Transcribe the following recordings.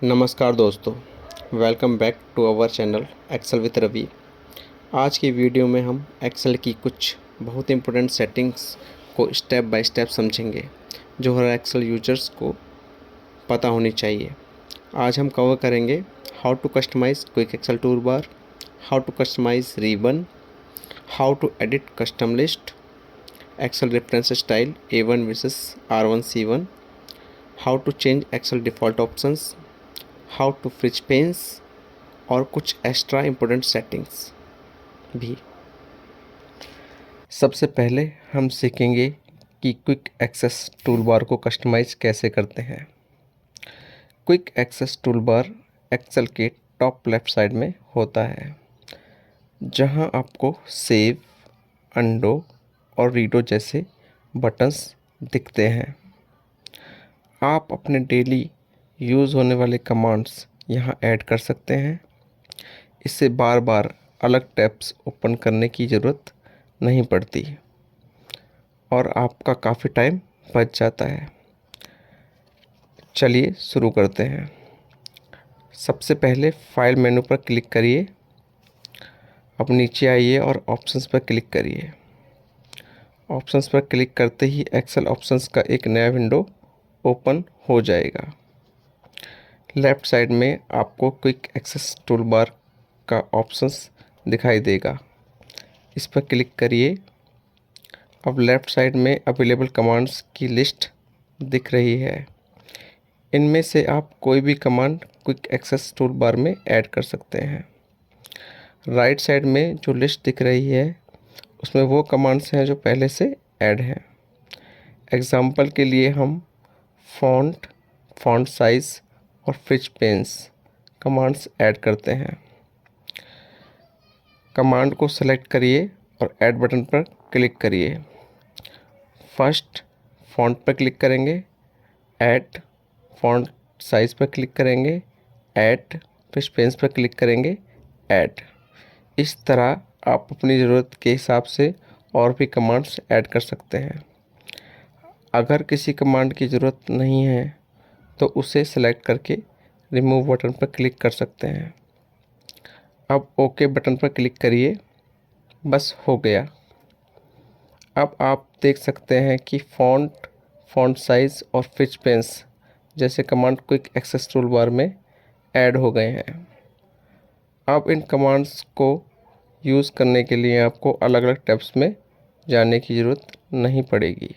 नमस्कार दोस्तों, welcome back to our channel Excel with Ravi. आज की वीडियो में हम एक्सेल की कुछ बहुत इंपॉर्टेंट सेटिंग्स को स्टेप बाय स्टेप समझेंगे जो हर एक्सेल यूजर्स को पता होनी चाहिए। आज हम कवर करेंगे how to customize quick Excel tool bar, how to customize ribbon, how to edit custom list, Excel reference style A1 versus R1C1, how to change Excel default options, how to freeze panes और कुछ extra important settings भी। सबसे पहले हम सीखेंगे कि quick access toolbar को customise कैसे करते हैं। क्विक एक्सेस टूलबार एक्सेल के टॉप लेफ्ट साइड में होता है, जहां आपको सेव, अंडो और रीडो जैसे बटन्स दिखते हैं। आप अपने डेली यूज़ होने वाले कमांड्स यहां ऐड कर सकते हैं। इससे बार बार अलग टैब्स ओपन करने की ज़रूरत नहीं पड़ती और आपका काफ़ी टाइम बच जाता है। चलिए शुरू करते हैं। सबसे पहले फाइल मेनू पर क्लिक करिए। अब नीचे आइए और ऑप्शंस पर क्लिक करिए। ऑप्शंस पर क्लिक करते ही एक्सेल ऑप्शंस का एक नया विंडो ओपन हो जाएगा। लेफ़्ट साइड में आपको क्विक एक्सेस टूलबार का ऑप्शंस दिखाई देगा। इस पर क्लिक करिए। अब लेफ़्ट साइड में अवेलेबल कमांड्स की लिस्ट दिख रही है। इनमें से आप कोई भी command quick access tool bar में ऐड कर सकते हैं। राइट साइड में जो लिस्ट दिख रही है उसमें वो कमांड्स हैं जो पहले से ऐड हैं। एग्जाम्पल के लिए हम फ़ॉन्ट, फ़ॉन्ट साइज़ और फ्रिज पेन्स कमांड्स ऐड करते हैं। कमांड को सेलेक्ट करिए और ऐड बटन पर क्लिक करिए। फर्स्ट फ़ॉन्ट पर क्लिक करेंगे, ऐड, फ़ॉन्ट साइज़ पर क्लिक करेंगे, ऐड, फिर पेन्स पर क्लिक करेंगे, ऐड। इस तरह आप अपनी ज़रूरत के हिसाब से और भी कमांड्स ऐड कर सकते हैं। अगर किसी कमांड की ज़रूरत नहीं है तो उसे सेलेक्ट करके रिमूव बटन पर क्लिक कर सकते हैं। अब ओके बटन पर क्लिक करिए। बस हो गया। अब आप देख सकते हैं कि फ़ॉन्ट, फ़ॉन्ट साइज़ और फ्रिज पेन्स जैसे command quick access tool bar में ऐड हो गए हैं। अब इन कमांड्स को यूज़ करने के लिए आपको अलग अलग टैब्स में जाने की ज़रूरत नहीं पड़ेगी।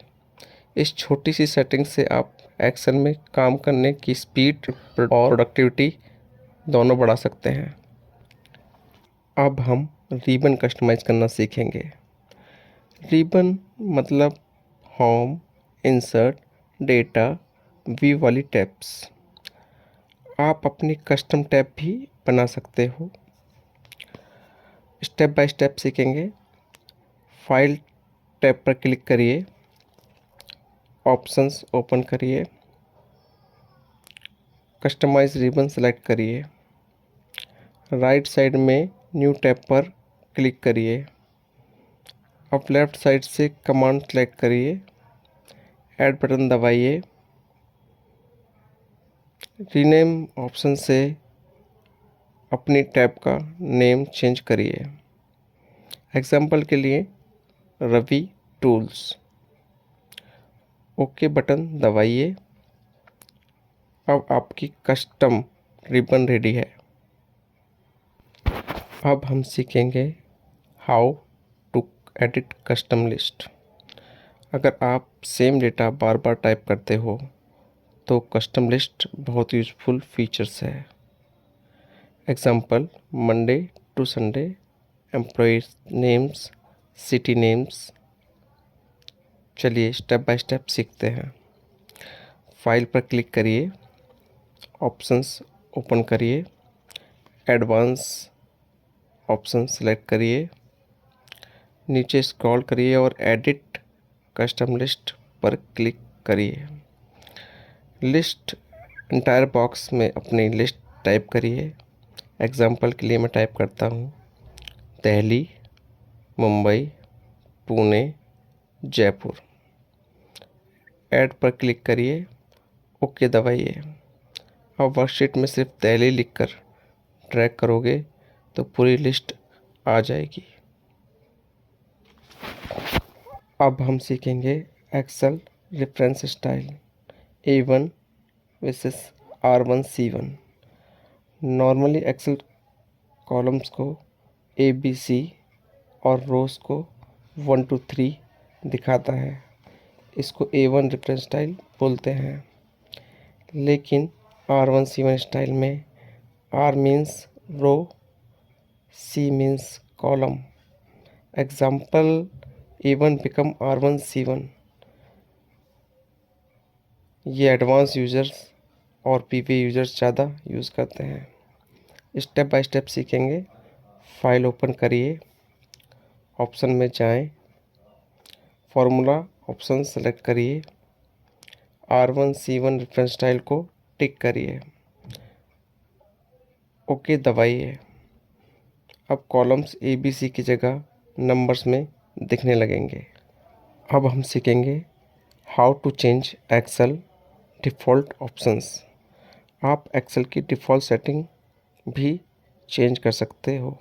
इस छोटी सी सेटिंग से आप एक्सेल में काम करने की स्पीड और प्रोडक्टिविटी दोनों बढ़ा सकते हैं। अब हम रिबन कस्टमाइज करना सीखेंगे। रिबन मतलब होम, इंसर्ट, डेटा, व्यू वाली टैब्स। आप अपनी कस्टम टैब भी बना सकते हो। स्टेप बाय स्टेप सीखेंगे। फाइल टैब पर क्लिक करिए, ऑप्शंस ओपन करिए, कस्टमाइज रिबन सेलेक्ट करिए। राइट साइड में न्यू टैब पर क्लिक करिए। अब लेफ़्ट साइड से कमांड सेलेक्ट करिए, ऐड बटन दबाइए। रीनेम ऑप्शन से अपनी टैब का नेम चेंज करिए। एग्जाम्पल के लिए रवि टूल्स। ओके बटन दबाइए। अब आपकी कस्टम रिबन रेडी है। अब हम सीखेंगे how to edit custom list. अगर आप सेम डेटा बार बार टाइप करते हो तो कस्टम लिस्ट बहुत यूज़फुल फीचर्स है। Example Monday to Sunday, employees names, city names. चलिए स्टेप बाय स्टेप सीखते हैं। फाइल पर क्लिक करिए, ऑप्शंस ओपन करिए, एडवांस ऑप्शन सेलेक्ट करिए, नीचे स्क्रॉल करिए और एडिट कस्टम लिस्ट पर क्लिक करिए। लिस्ट इंटायर बॉक्स में अपनी लिस्ट टाइप करिए। एग्जाम्पल के लिए मैं टाइप करता हूँ दिल्ली, मुंबई, पुणे, जयपुर। ऐड पर क्लिक करिए, ओके दबाइए। अब वर्कशीट में सिर्फ दिल्ली लिखकर ड्रैग करोगे तो पूरी लिस्ट आ जाएगी। अब हम सीखेंगे Excel reference style A1 versus R1 C1। Normally Excel columns को ABC और रोज को 1 to 3 दिखाता है। इसको A1 रेफरेंस स्टाइल बोलते हैं। लेकिन R1 C1 स्टाइल में R means row, C means column. Example A1 become R1 C1। ये एडवांस यूज़र्स और पीवी यूज़र्स ज़्यादा यूज़ करते हैं। स्टेप बाय स्टेप सीखेंगे। फाइल ओपन करिए, ऑप्शन में जाएं, फॉर्मूला ऑप्शन सेलेक्ट करिए, R1 C1 रेफरेंस स्टाइल को टिक करिए, ओके दबाइए। अब कॉलम्स ABC की जगह नंबर्स में दिखने लगेंगे। अब हम सीखेंगे how to change Excel default options. आप एक्सेल की डिफ़ॉल्ट सेटिंग भी चेंज कर सकते हो।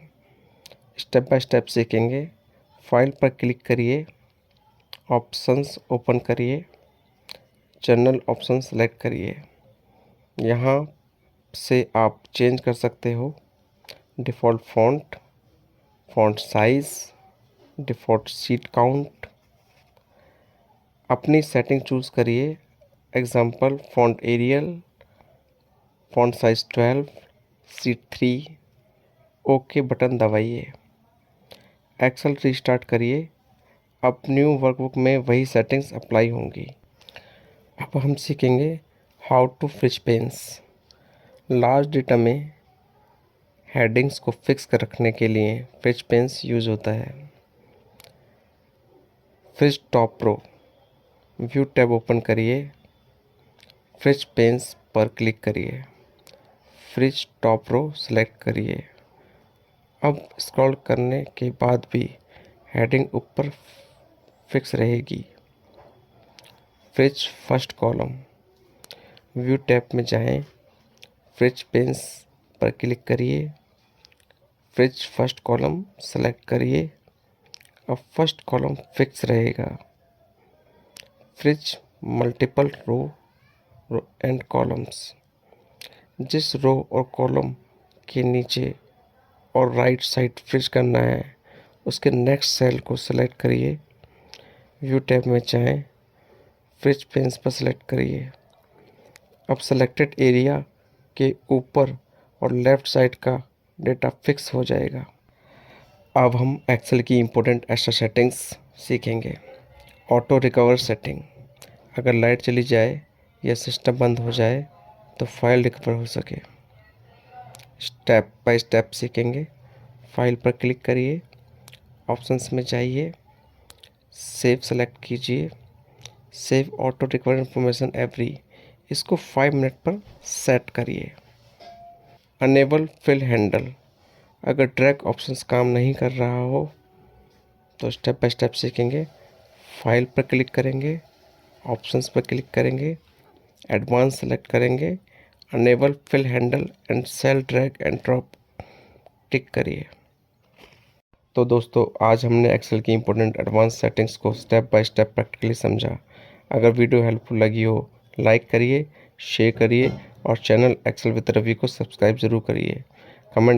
स्टेप बाय स्टेप सीखेंगे। फाइल पर क्लिक करिए, ऑप्शंस ओपन करिए, जनरल ऑप्शन सेलेक्ट करिए। यहाँ से आप चेंज कर सकते हो default font, font size, default sheet count. अपनी सेटिंग चूज़ करिए। Example font Arial, font size 12, sheet 3, okay button दबाइए। एक्सेल रीस्टार्ट करिए। अब न्यू वर्कबुक में वही सेटिंग्स अप्लाई होंगी। अब हम सीखेंगे how to freeze panes. Large data में हेडिंग्स को फिक्स कर रखने के लिए फिच पेन्स यूज़ होता है। Freeze top row view tab open करिए, फिच पेन्स पर क्लिक करिए, फिच टॉप रो सेलेक्ट करिए। अब स्क्रॉल करने के बाद भी हेडिंग ऊपर फिक्स रहेगी। Freeze first column view tab में जाएं, फिच पेन्स पर क्लिक करिए, फिच फर्स्ट कॉलम सेलेक्ट करिए। अब फर्स्ट कॉलम फिक्स रहेगा। Freeze multiple row and columns. जिस रो और कॉलम के नीचे और राइट साइड फिक्स करना है उसके नेक्स्ट सेल को सिलेक्ट करिए, व्यू टैब में जाएं, फिच पेन्स पर सेलेक्ट करिए। अब सेलेक्टेड एरिया के ऊपर और लेफ़्ट साइड का डेटा फिक्स हो जाएगा। अब हम एक्सेल की इम्पोर्टेंट एक्स्ट्रा सेटिंग्स सीखेंगे। Auto recover setting. अगर लाइट चली जाए या सिस्टम बंद हो जाए तो फाइल रिकवर हो सके। स्टेप बाय स्टेप सीखेंगे। फाइल पर क्लिक करिए, ऑप्शंस में जाइए, सेव सेलेक्ट कीजिए, save auto recover information every, इसको 5 मिनट पर सेट करिए। Enable fill handle. अगर ड्रैग ऑप्शंस काम नहीं कर रहा हो तो स्टेप बाय स्टेप सीखेंगे। फाइल पर क्लिक करेंगे, ऑप्शंस पर क्लिक करेंगे, एडवांस सेलेक्ट करेंगे, enable fill handle and cell drag and drop tick करिए। तो दोस्तों आज हमने एक्सेल की इंपॉर्टेंट एडवांस सेटिंग्स को स्टेप बाय स्टेप प्रैक्टिकली समझा। अगर वीडियो हेल्पफुल लगी हो लाइक करिए, शेयर करिए और चैनल एक्सेल विद रवि को सब्सक्राइब ज़रूर करिए।